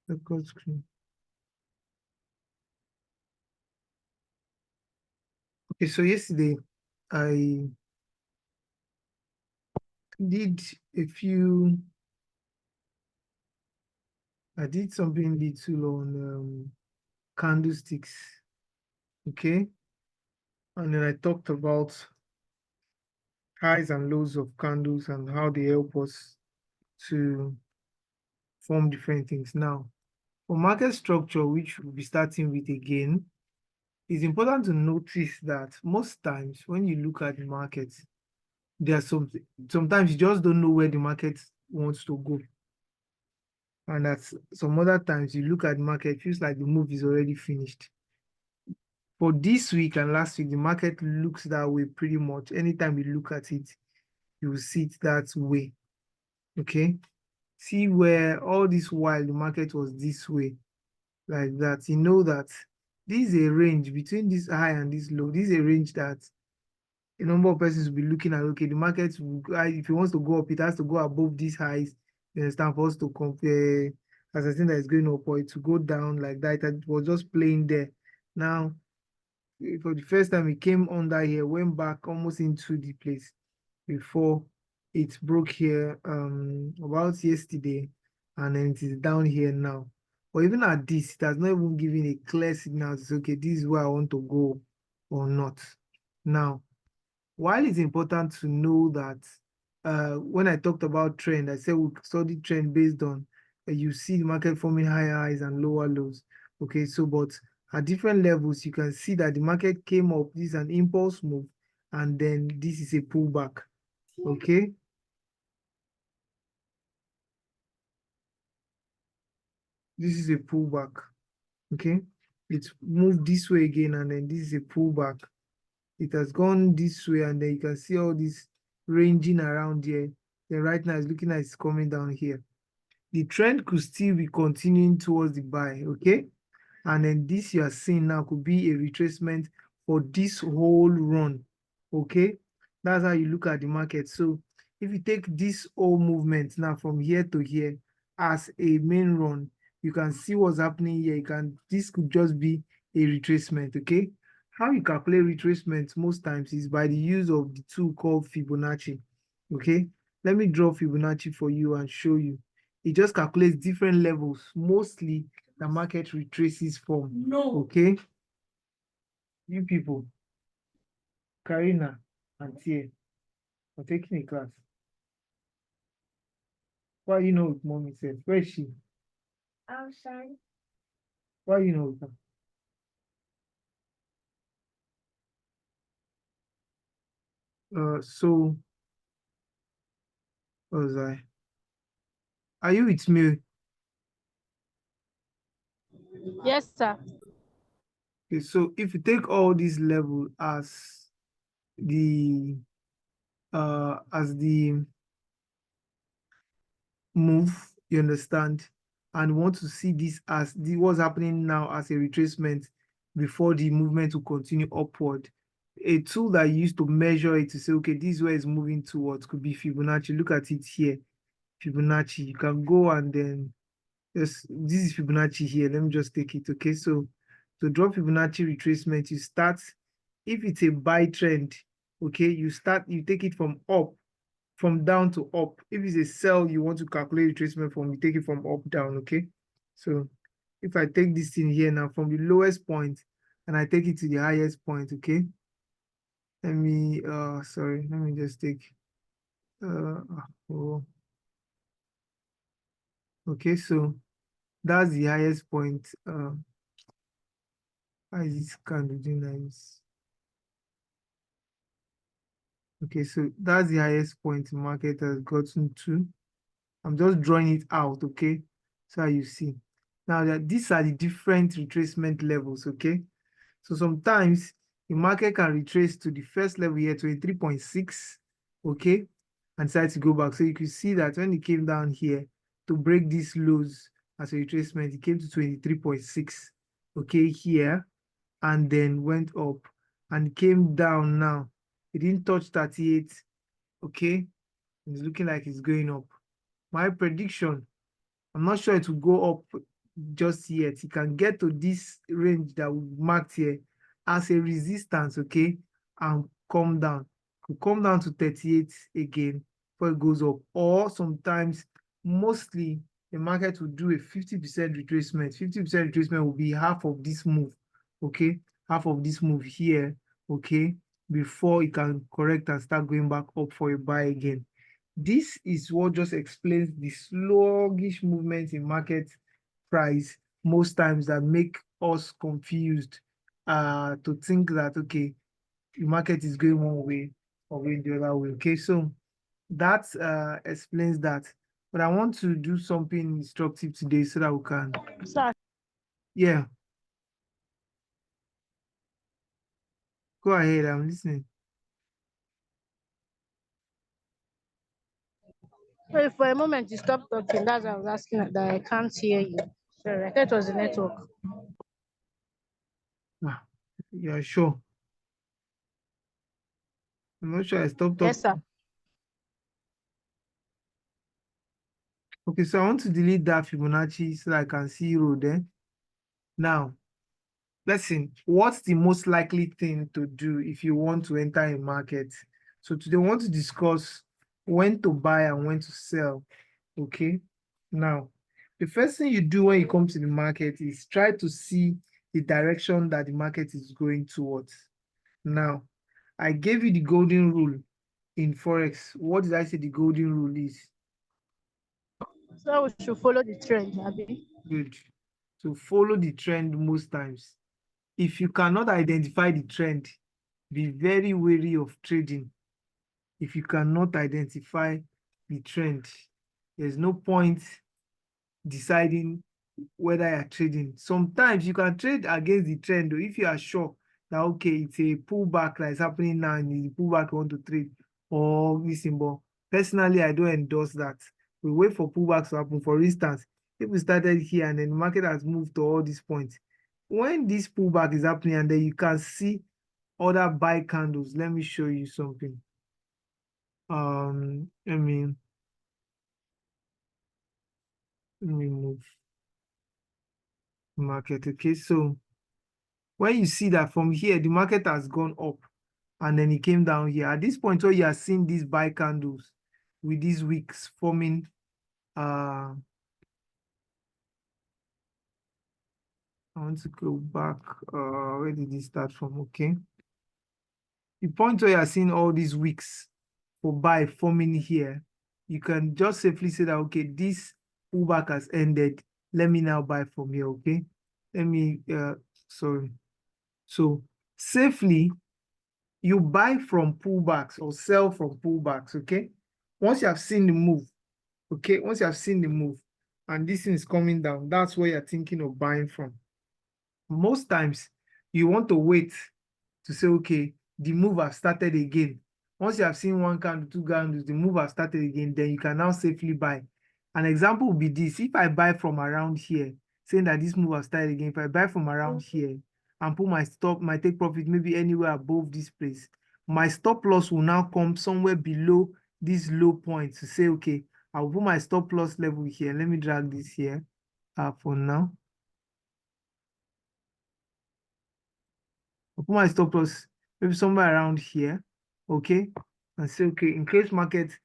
record screen. Okay, so yesterday I did I did something little on candlesticks, okay? And then I talked about highs and lows of candles and how they help us to form different things. Now, for market structure, which we'll be starting with again, it's important to notice that most times when you look at the market, there are sometimes you just don't know where the market wants to go. And at some other times you look at the market, it feels like the move is already finished. For this week and last week, the market looks that way pretty much. Anytime you look at it, you will see it that way. Okay. See where all this while the market was this way, like that. You know that this is a range between this high and this low. This is a range that a number of persons will be looking at. Okay, the market, if it wants to go up, it has to go above these highs. You understand? For us to compare, as I think that is going up, or to go down like that. It was just playing there. Now, for the first time, it came under here, went back almost into the place before it broke here about yesterday, and then it is down here now. But even at this, it has not even given a clear signal to say, okay, this is where I want to go or not. Now, while it's important to know that when I talked about trend, I said we study trend based on you see the market forming higher highs and lower lows. Okay, so but at different levels, you can see that the market came up. This is an impulse move, and then this is a pullback. Okay. This is a pullback. Okay. It's moved this way again, and then this is a pullback. It has gone this way, and then you can see all this ranging around here. Then right now it's looking like it's coming down here. The trend could still be continuing towards the buy, okay? And then this you are seeing now could be a retracement for this whole run, okay? That's how you look at the market. So if you take this whole movement now from here to here as a main run, you can see what's happening here. This could just be a retracement, okay? How you calculate retracement most times is by the use of the tool called Fibonacci, okay? Let me draw Fibonacci for you and show you. It just calculates different levels. Mostly the market retraces from. No. Okay. You people, Karina and Tia, are taking a class. Why you know what mommy said? Where is she? Outside. Why you know with her? So what was I? Are you with me? Yes, sir. Okay, so if you take all these level the as the move, you understand, and want to see this as what's happening now as a retracement before the movement will continue upward. A tool that you use to measure it to say, okay, this is where it's moving towards could be Fibonacci. Look at it here, Fibonacci. You can go and then this is Fibonacci here. Let me just take it. Okay, so to draw Fibonacci retracement, you start, if it's a buy trend, okay, you take it from up, from down to up. If it's a sell you want to calculate retracement from, you take it from up down, okay? So if I take this thing here now from the lowest point and I take it to the highest point, okay? Let me just take oh, okay, so that's the highest point. How is this candle doing nice? Okay, so that's the highest point the market has gotten to. I'm just drawing it out, okay? So you see. Now that these are the different retracement levels, okay? So sometimes the market can retrace to the first level here, 23.6, okay? And decide to go back. So you can see that when it came down here to break these lows as a retracement, it came to 23.6, okay, here, and then went up and came down now. It didn't touch 38, okay? It's looking like it's going up. My prediction, I'm not sure it will go up just yet. It can get to this range that we marked here as a resistance, okay, and come down. Could come down to 38 again before it goes up. Or sometimes, mostly, the market will do a 50% retracement. 50% retracement will be half of this move, okay, half of this move here, okay, before it can correct and start going back up for a buy again. This is what just explains the sluggish movement in market price most times that make us confused to think that, okay, the market is going one way or going the other way. Okay, so that explains that. But I want to do something instructive today so that we can, Sir, yeah, go ahead, I'm listening. sorry, for a moment you stopped talking. That's why I was asking that I can't hear you. Sorry, I thought it was the network. Ah, yeah, sure. I'm not sure I stopped Yes, sir. talking. Okay, so I want to delete that Fibonacci so that I can see row there. Now, listen, what's the most likely thing to do if you want to enter a market? So today we want to discuss when to buy and when to sell, okay? Now, the first thing you do when you come to the market is try to see the direction that the market is going towards. Now, I gave you the golden rule in Forex. What did I say the golden rule is? So we should follow the trend, Abby. Good. So follow the trend most times. If you cannot identify the trend, be very wary of trading. If you cannot identify the trend, there's no point deciding whether you're trading. Sometimes you can trade against the trend, or if you are sure that, okay, it's a pullback that is happening now and it's a pullback you want to trade or this symbol. Personally, I don't endorse that. We wait for pullbacks to happen. For instance, if we started here and then the market has moved to all these points, when this pullback is happening and then you can see other buy candles, let me show you something. Let me move market. Okay, so when you see that from here, the market has gone up and then it came down here. At this point, where you are seeing these buy candles with these wicks forming, I want to go back. Where did this start from? Okay. The point where you are seeing all these wicks for buy forming here, you can just safely say that, okay, this pullback has ended. Let me now buy from here, okay? Let me, sorry. So safely, you buy from pullbacks or sell from pullbacks, okay? Once you have seen the move, okay? Once you have seen the move and this thing is coming down, that's where you're thinking of buying from. Most times, you want to wait to say, okay, the move has started again. Once you have seen one candle, two candles, the move has started again, then you can now safely buy. An example would be this. If I buy from around here, saying that this move has started again, if I buy from around here and put my stop, my take profit maybe anywhere above this place, my stop loss will now come somewhere below this low point to say, okay, I'll put my stop loss level here. Let me drag this here for now. I'll put my stop loss maybe somewhere around here, okay? And say, okay, in case market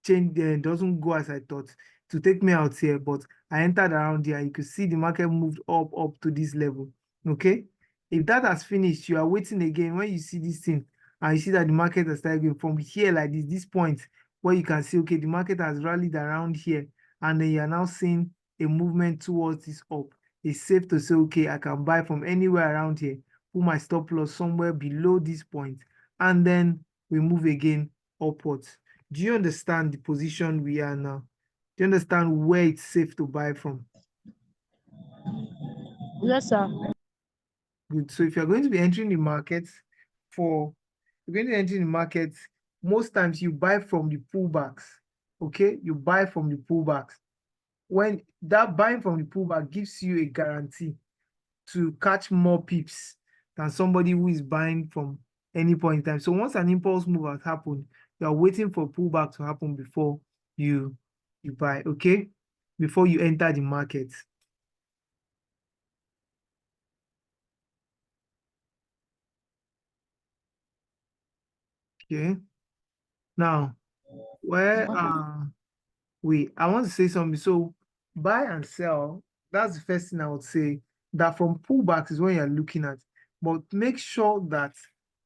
change doesn't go as I thought, to take me out here, but I entered around here. You could see the market moved up to this level, okay? If that has finished, you are waiting again. When you see this thing and you see that the market has started going from here like this point where you can see, okay, the market has rallied around here, and then you are now seeing a movement towards this up. It's safe to say, okay, I can buy from anywhere around here, put my stop loss somewhere below this point, and then we move again upwards. Do you understand the position we are now? Do you understand where it's safe to buy from? Yes, sir. Good. So if you're going to be entering the market you're going to enter the market, most times you buy from the pullbacks. Okay, you buy from the pullbacks. When that buying from the pullback gives you a guarantee to catch more pips than somebody who is buying from any point in time. So once an impulse move has happened, you are waiting for pullback to happen before you buy, okay? Before you enter the market. Okay. Now, where I want to say something. So buy and sell, that's the first thing I would say. That from pullbacks is when you're looking at. But make sure that,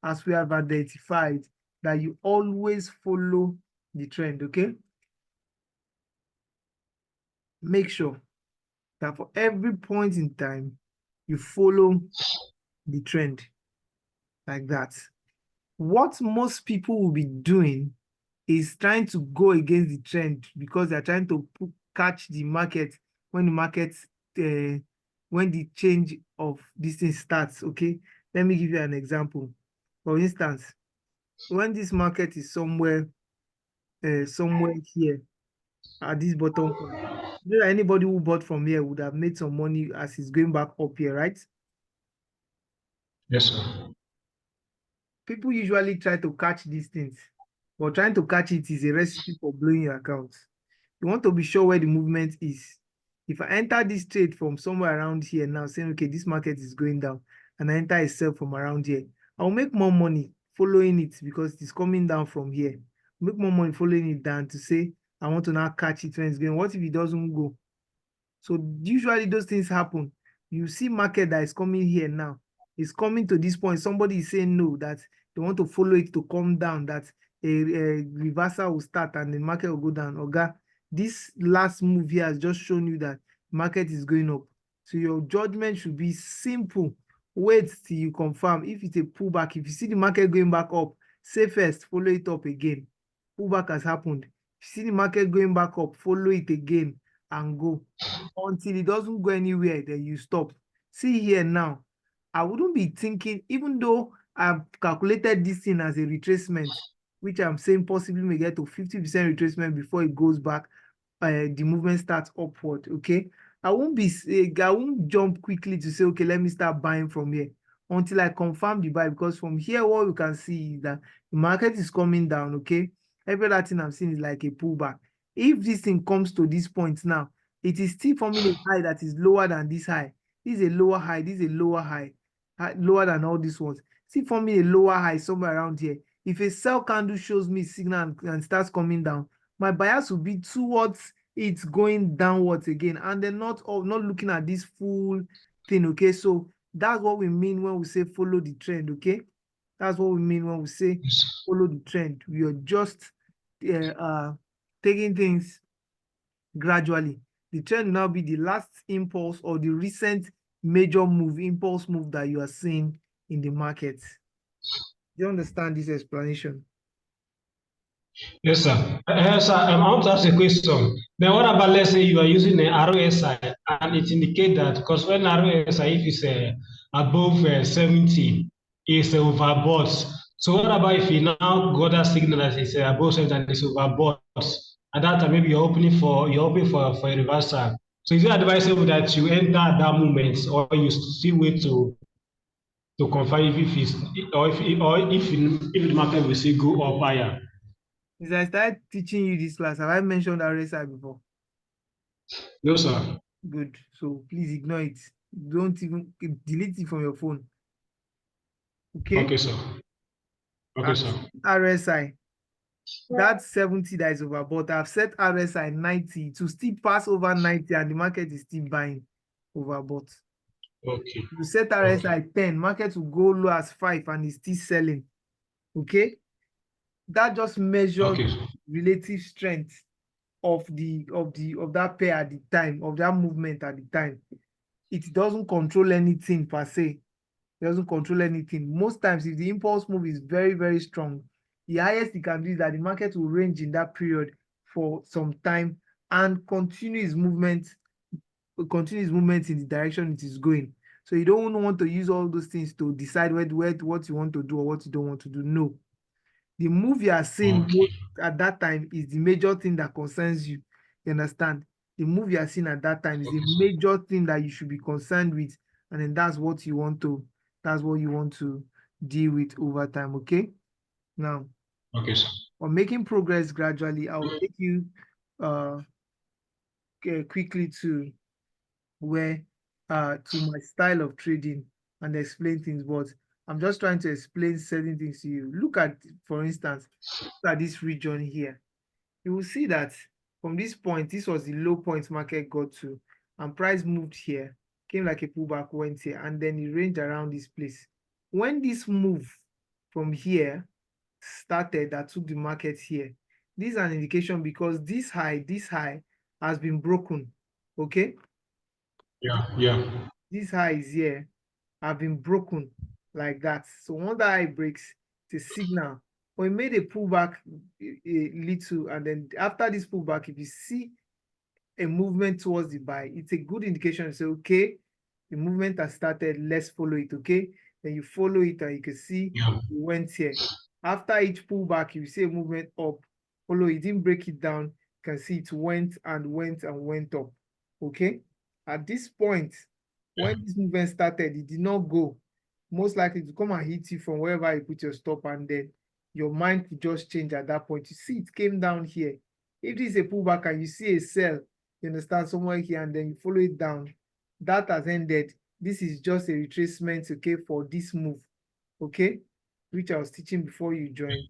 as we have identified, that you always follow the trend, okay? Make sure that for every point in time, you follow the trend like that. What most people will be doing is trying to go against the trend because they're trying to catch the market when the market, when the change of this thing starts, okay? Let me give you an example. For instance, when this market is somewhere here at this bottom point, you know that anybody who bought from here would have made some money as it's going back up here, right? Yes, sir. People usually try to catch these things, but trying to catch it is a recipe for blowing your account. You want to be sure where the movement is. If I enter this trade from somewhere around here now, saying, okay, this market is going down, and I enter a sell from around here, I'll make more money following it because it's coming down from here. Make more money following it than to say, I want to now catch it when it's going. What if it doesn't go? So usually those things happen. You see market that is coming here now. It's coming to this point. Somebody is saying no, that they want to follow it to come down, that a reversal will start and the market will go down. Oga, this last move here has just shown you that market is going up. So your judgment should be simple. Wait till you confirm. If it's a pullback, if you see the market going back up, say first, follow it up again. Pullback has happened. If you see the market going back up, follow it again and go until it doesn't go anywhere, then you stop. See here now, I wouldn't be thinking, even though I've calculated this thing as a retracement, which I'm saying possibly may get to 50% retracement before it goes back, the movement starts upward, okay? I won't jump quickly to say, okay, let me start buying from here until I confirm the buy, because from here, what you can see is that the market is coming down, okay? Every other thing I'm seeing is like a pullback. If this thing comes to this point now, it is still forming a high that is lower than this high. This is a lower high, this is a lower high, lower than all these ones. Still forming a lower high somewhere around here. If a sell candle shows me signal and starts coming down, my bias will be towards it going downwards again, and then not looking at this full thing, okay? So that's what we mean when we say follow the trend, okay? That's what we mean when we say Yes. follow the trend. We are just taking things gradually. The trend will now be the last impulse or the recent major move, impulse move that you are seeing in the market. Do you understand this explanation? Yes, sir. Sir, I want to ask a question. Then what about, let's say you are using an ROSI and it indicates that, because when ROSI, if it's above 70, it's overbought. So what about if you now got that signal that it's above 70 and it's overbought? At that time, maybe you're hoping for a reversal. So is it advisable that you enter at that moment, or you still wait to confirm if it's, or if the market will still go up higher? Since I started teaching you this class, have I mentioned RSI before? No, sir. Good. So please ignore it. Don't even delete it from your phone. Okay? Okay, sir. Okay, sir. RSI. That's 70 that is overbought. I've set RSI 90 to still pass over 90 and the market is still buying overbought. Okay. You set RSI 10, market will go low as 5 and it's still selling. Okay? That just measures Okay. relative strength of that pair at the time, of that movement at the time. It doesn't control anything per se. It doesn't control anything. Most times, if the impulse move is very, very strong, the highest it can do is that the market will range in that period for some time and continue its movement in the direction it is going. So you don't want to use all those things to decide what you want to do or what you don't want to do. No. The move you are seeing Okay. at that time is the major thing that concerns you. You understand? The move you are seeing at that time is the Okay, sir. major thing that you should be concerned with, and then that's what you want to deal with over time. Okay. Now, Okay, sir. on making progress gradually, I'll take you uh quickly to my style of trading and explain things. But I'm just trying to explain certain things to you. Look at, for instance, look at this region here. You will see that from this point, this was the low point market got to, and price moved here, came like a pullback, went here, and then it ranged around this place. When this move from here started, that took the market here, this is an indication because this high has been broken. Okay, Yeah. this high is here, have been broken like that. So once that high breaks, it's a signal. But it made a pullback a little, and then after this pullback, if you see a movement towards the buy, it's a good indication to say, okay, the movement has started, let's follow it. Okay, then you follow it, and you can see Yeah. it went here. After each pullback, you see a movement up, follow it, didn't break it down, you can see it went and went and went up. Okay, at this point, when this movement started, it did not go. Most likely to come and hit you from wherever you put your stop, and then your mind could just change at that point. You see, it came down here. If this is a pullback and you see a sell, you understand, somewhere here, and then you follow it down, that has ended. This is just a retracement, okay, for this move, okay, which I was teaching before you joined.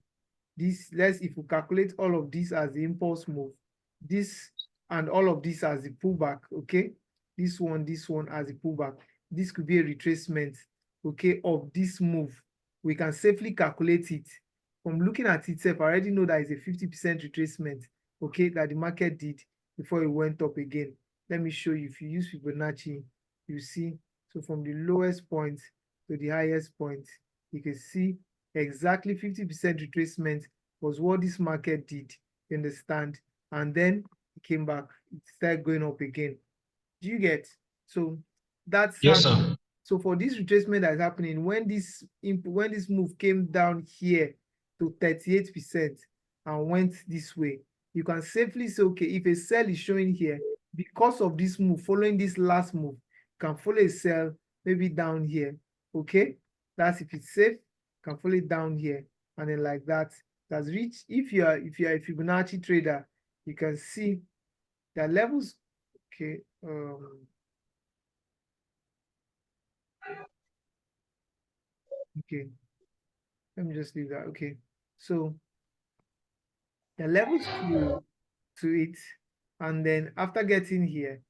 This, if we calculate all of this as the impulse move, this and all of this as the pullback, okay, this one as the pullback, this could be a retracement, okay, of this move. We can safely calculate it from looking at itself. I already know that it's a 50% retracement, okay, that the market did before it went up again. Let me show you. If you use Fibonacci, you see, so from the lowest point to the highest point, you can see exactly 50% retracement was what this market did, you understand? And then it came back, it started going up again. Do you get? So that's Yes, sir. so for this retracement that is happening, when this move came down here to 38% and went this way, you can safely say, okay, if a sell is showing here, because of this move, following this last move, you can follow a sell maybe down here. Okay, that's if it's safe, you can follow it down here, and then like that, that's reached. If you are a Fibonacci trader, you can see the levels. Okay, okay, let me just leave that. Okay, so the levels to it, and then after getting here,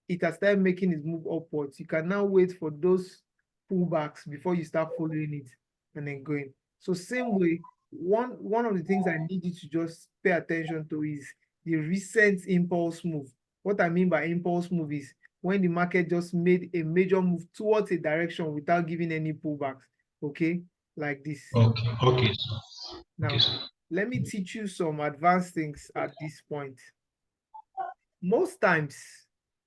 it has started making its move upwards. You can now wait for those pullbacks before you start following it and then going. So same way, one of the things I need you to just pay attention to is the recent impulse move. What I mean by impulse move is when the market just made a major move towards a direction without giving any pullbacks. Okay, like this. Okay. Now, let me teach you some advanced things at this point. Most times,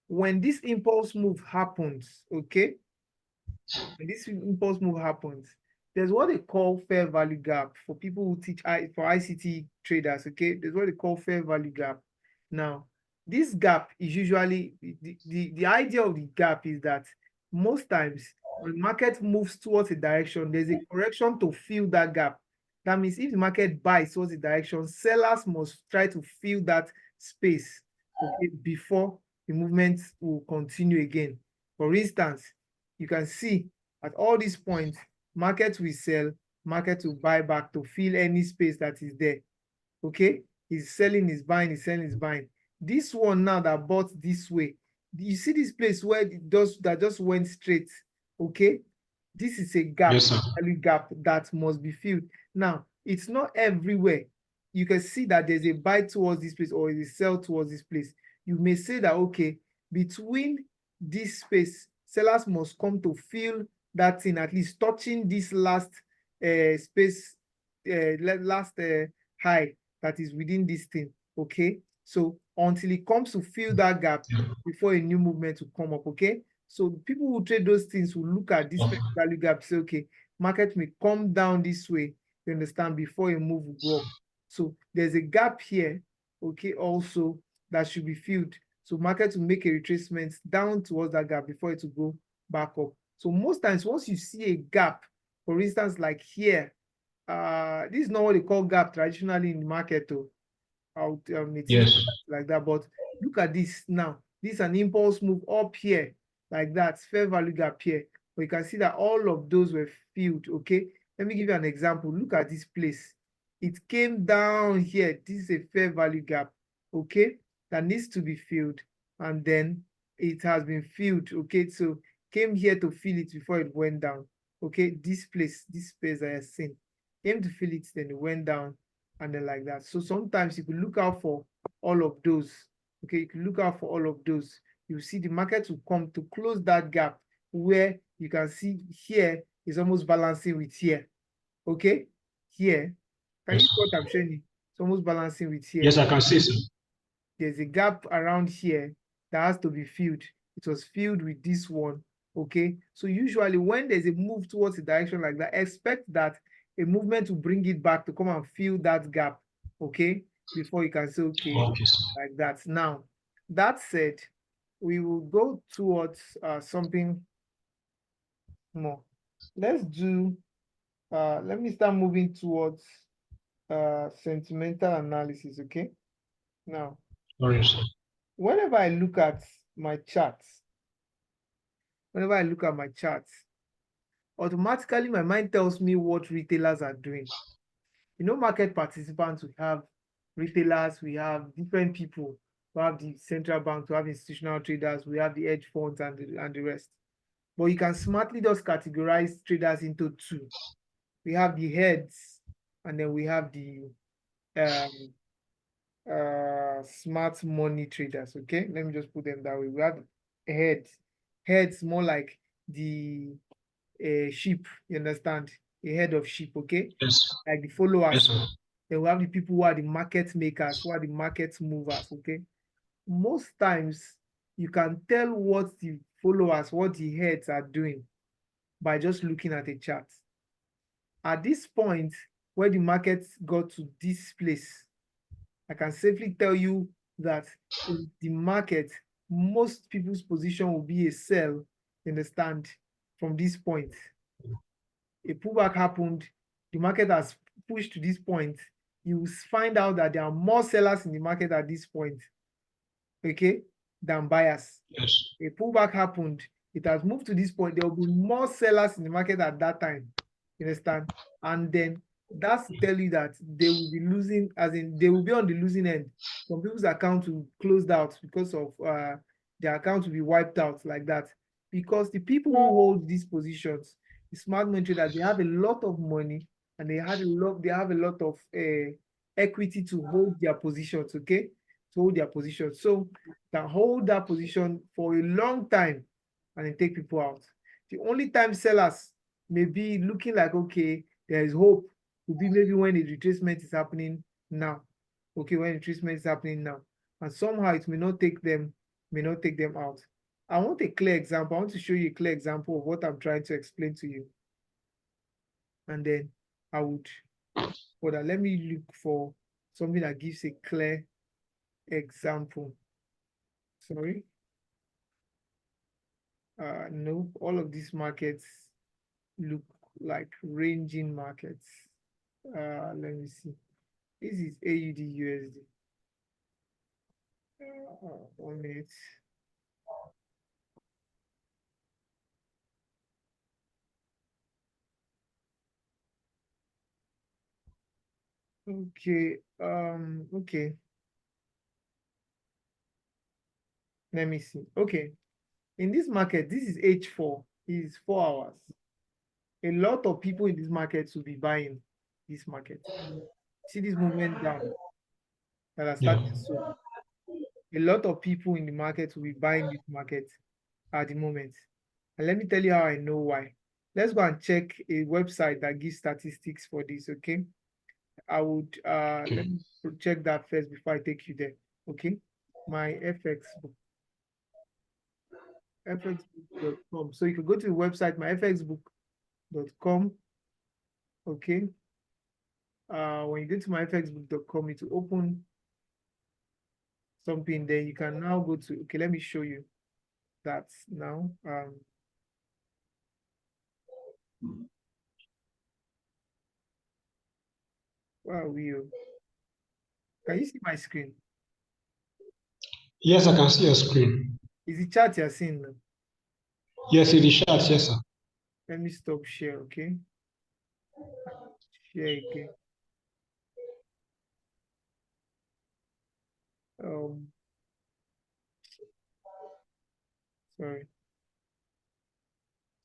when this impulse move happens, okay, when this impulse move happens, there's what they call fair value gap for people who teach for ICT traders, okay? There's what they call fair value gap. Now, this gap is usually, the idea of the gap is that most times when the market moves towards a direction, there's a correction to fill that gap. That means if the market buys towards a direction, sellers must try to fill that space, okay, before the movement will continue again. For instance, you can see at all these points, market will sell, market will buy back to fill any space that is there. Okay, he's selling, he's buying, he's selling, he's buying. This one now that bought this way, you see this place where that just went straight. Okay, this is a gap, Yes, sir. value gap that must be filled. Now, it's not everywhere. You can see that there's a buy towards this place or a sell towards this place. You may say that, okay, between this space, sellers must come to fill that thing, at least touching this last space, last high that is within this thing. Okay, so until it comes to fill that gap before a new movement will come up. Okay, so people who trade those things will look at this value gap, say, okay, market may come down this way, you understand, before a move will go up. So there's a gap here, okay, also that should be filled. So market will make a retracement down towards that gap before it will go back up. So most times, once you see a gap, for instance, like here, this is not what they call gap traditionally in the market, though. Yes. Like that, but look at this now. This is an impulse move up here, like that, fair value gap here. but you can see that all of those were filled. Okay, let me give you an example. Look at this place. It came down here. This is a fair value gap, okay, that needs to be filled, and then it has been filled. Okay, so came here to fill it before it went down. Okay, this place, this space I have seen, came to fill it, then it went down, and then like that. So sometimes you can look out for all of those. Okay, you can look out for all of those. You see the market will come to close that gap where you can see here is almost balancing with here. Okay, here. Can you Yes. see what I'm showing you? It's almost balancing with here. Yes, I can see, sir. There's a gap around here that has to be filled. It was filled with this one. Okay, so usually when there's a move towards a direction like that, expect that a movement will bring it back to come and fill that gap. Okay, before you can say okay, Okay, sir. like that. Now, that said, we will go towards something more. Let's do, let me start moving towards sentimental analysis, okay? Now, Sorry, sir. whenever I look at my charts, automatically my mind tells me what retailers are doing. You know, market participants, we have retailers, we have different people. We have the central banks, we have institutional traders, we have the hedge funds and the rest. But you can smartly just categorize traders into two. We have the heads, and then we have the smart money traders. Okay, let me just put them that way. We have heads more like the sheep, you understand, a head of sheep. Okay, Yes. like the followers. Yes, sir. Then we have the people who are the market makers, who are the market movers. Okay, most times you can tell what the followers, what the heads are doing by just looking at a chart. At this point where the market got to this place, I can safely tell you that in the market, most people's position will be a sell, you understand, from this point. A pullback happened, the market has pushed to this point, you will find out that there are more sellers in the market at this point, okay, than buyers. Yes. A pullback happened, it has moved to this point, there will be more sellers in the market at that time, you understand? And then that's to tell you that they will be losing, as in they will be on the losing end. Some people's account will closed out because of their account will be wiped out like that. Because the people who hold these positions, the smart money traders, they have a lot of money and they have a lot of equity to hold their positions, okay? To hold their positions. So can hold that position for a long time and then take people out. The only time sellers may be looking like, okay, there is hope, will be maybe when the retracement is happening now. Okay, when the retracement is happening now. And somehow it may not take them out. I want a clear example. I want to show you a clear example of what I'm trying to explain to you. And then I would, but let me look for something that gives a clear example. Sorry. No, all of these markets look like ranging markets. Let me see. This is AUD USD. 1 minute. Okay. Okay. Let me see. Okay. In this market, this is H4. It is 4 hours. A lot of people in this market will be buying this market. See this movement down that has started. Yeah. So a lot of people in the market will be buying this market at the moment. And let me tell you how I know why. Let's go and check a website that gives statistics for this, okay? I would let me check that first before I take you there, okay? My FX book, fxbook.com. So you can go to the website, myfxbook.com, okay? When you go to myfxbook.com, it will open something there. You can now go to, okay, let me show you that now. Where are we? Can you see my screen? Yes, I can see your screen. Is the chart you're seeing now? Yes, it is short. Yes, sir. Let me stop share, okay? Share again. Sorry.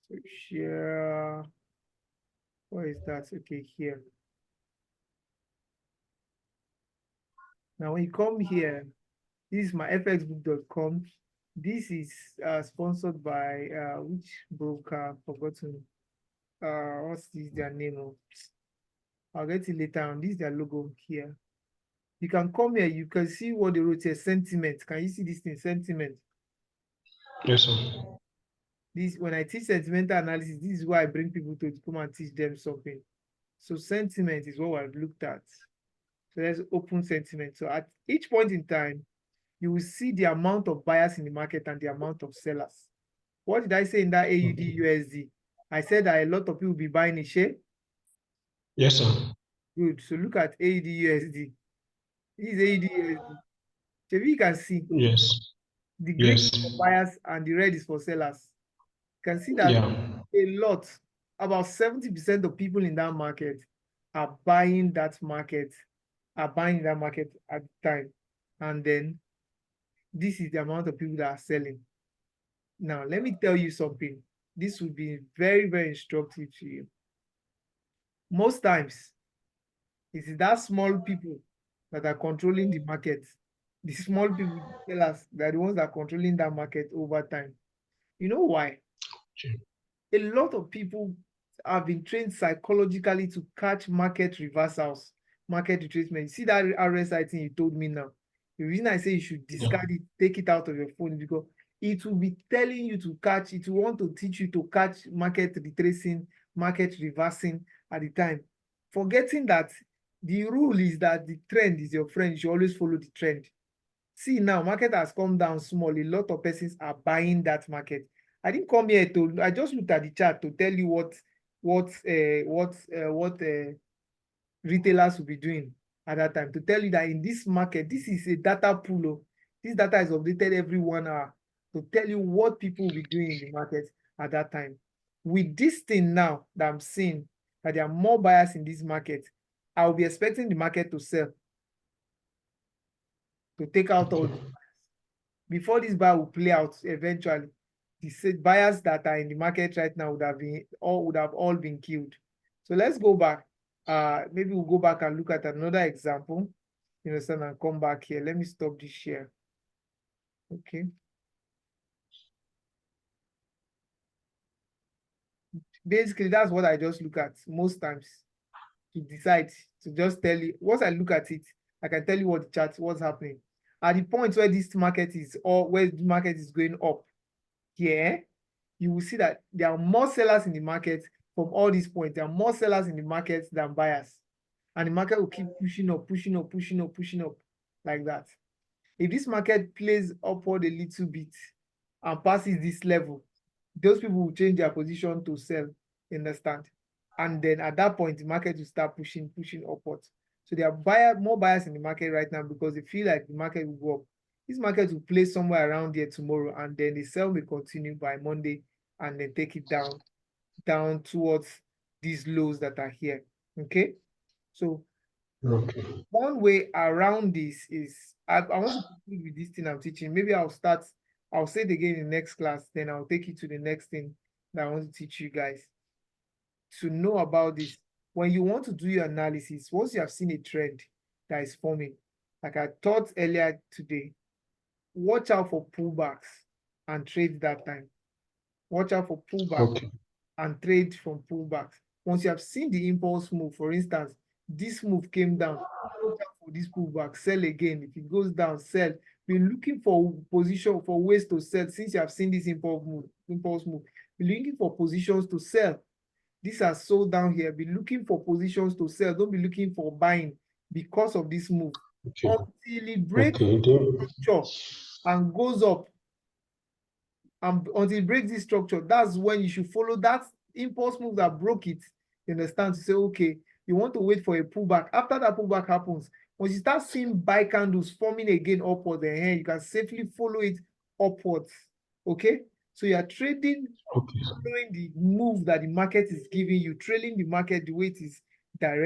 So share, where is that? Okay, here. Now when you come here, this is my fxbook.com. This is sponsored by which broker? Forgotten. What's this their name of? I'll get it later on. This is their logo here. You can come here, you can see what they wrote here, sentiment. Can you see this thing, sentiment? Yes, sir. This, when I teach sentimental analysis, this is why I bring people to come and teach them something. So sentiment is what I've looked at. So let's open sentiment. So at each point in time, you will see the amount of buyers in the market and the amount of sellers. What did I say in that AUD USD? I said that a lot of people will be buying a share. Yes, sir. Good. So look at AUD USD. This is AUD USD. So you can see Yes. the green Yes. is for buyers and the red is for sellers. You can see that Yeah. a lot, about 70% of people in that market are buying that market, at the time. And then this is the amount of people that are selling. Now, let me tell you something. This will be very, very instructive to you. Most times, it is that small people that are controlling the market. The small people, sellers, they're the ones that are controlling that market over time. You know why? A lot of people have been trained psychologically to catch market reversals, market retracement. You see that RSI thing you told me now? The reason I say you should discard it, take it out of your phone, is because it will be telling you to catch, it will want to teach you to catch market retracing, market reversing at the time. Forgetting that the rule is that the trend is your friend, you should always follow the trend. See now, market has come down small. A lot of persons are buying that market. I didn't come here to, I just looked at the chart to tell you what retailers will be doing at that time. To tell you that in this market, this is a data pool. Oh. This data is updated every 1 hour to tell you what people will be doing in the market at that time. With this thing now that I'm seeing, that there are more buyers in this market, I'll be expecting the market to sell, to take out all the before this buy will play out eventually. The buyers that are in the market right now would have all been killed. So let's go back. Maybe we'll go back and look at another example. You understand, and come back here. Let me stop this share. Okay. Basically, that's what I just look at most times to decide, to just tell you. Once I look at it, I can tell you what the chart, what's happening. At the point where this market is, or where the market is going up here, you will see that there are more sellers in the market from all these points. There are more sellers in the market than buyers. And the market will keep pushing up, pushing up, pushing up, pushing up like that. If this market plays upward a little bit and passes this level, those people will change their position to sell, you understand? And then at that point, the market will start pushing upwards. So there are more buyers in the market right now because they feel like the market will go up. This market will play somewhere around here tomorrow, and then the sell will continue by Monday and then take it down towards these lows that are here. Okay. So one way around this is I want to conclude with this thing I'm teaching. Maybe I'll say it again in the next class, then I'll take you to the next thing that I want to teach you guys. To know about this, when you want to do your analysis, once you have seen a trend that is forming, like I taught earlier today, watch out for pullbacks and trade that time. Watch out for pullbacks and trade from pullbacks. Once you have seen the impulse move, for instance, this move came down, watch out for this pullback, sell again. If it goes down, sell. Be looking for position, for ways to sell. Since you have seen this impulse move, be looking for positions to sell. These are sold down here. Be looking for positions to sell. Don't be looking for buying because of this move. Until it breaks structure and goes up, and until it breaks this structure, that's when you should follow that impulse move that broke it. You understand? To say, okay, you want to wait for a pullback. After that pullback happens, once you start seeing buy candles forming again upward, then you can safely follow it upwards. Okay? So you are trading, Okay. following the move that the market is giving you, trailing the market the way it is directed.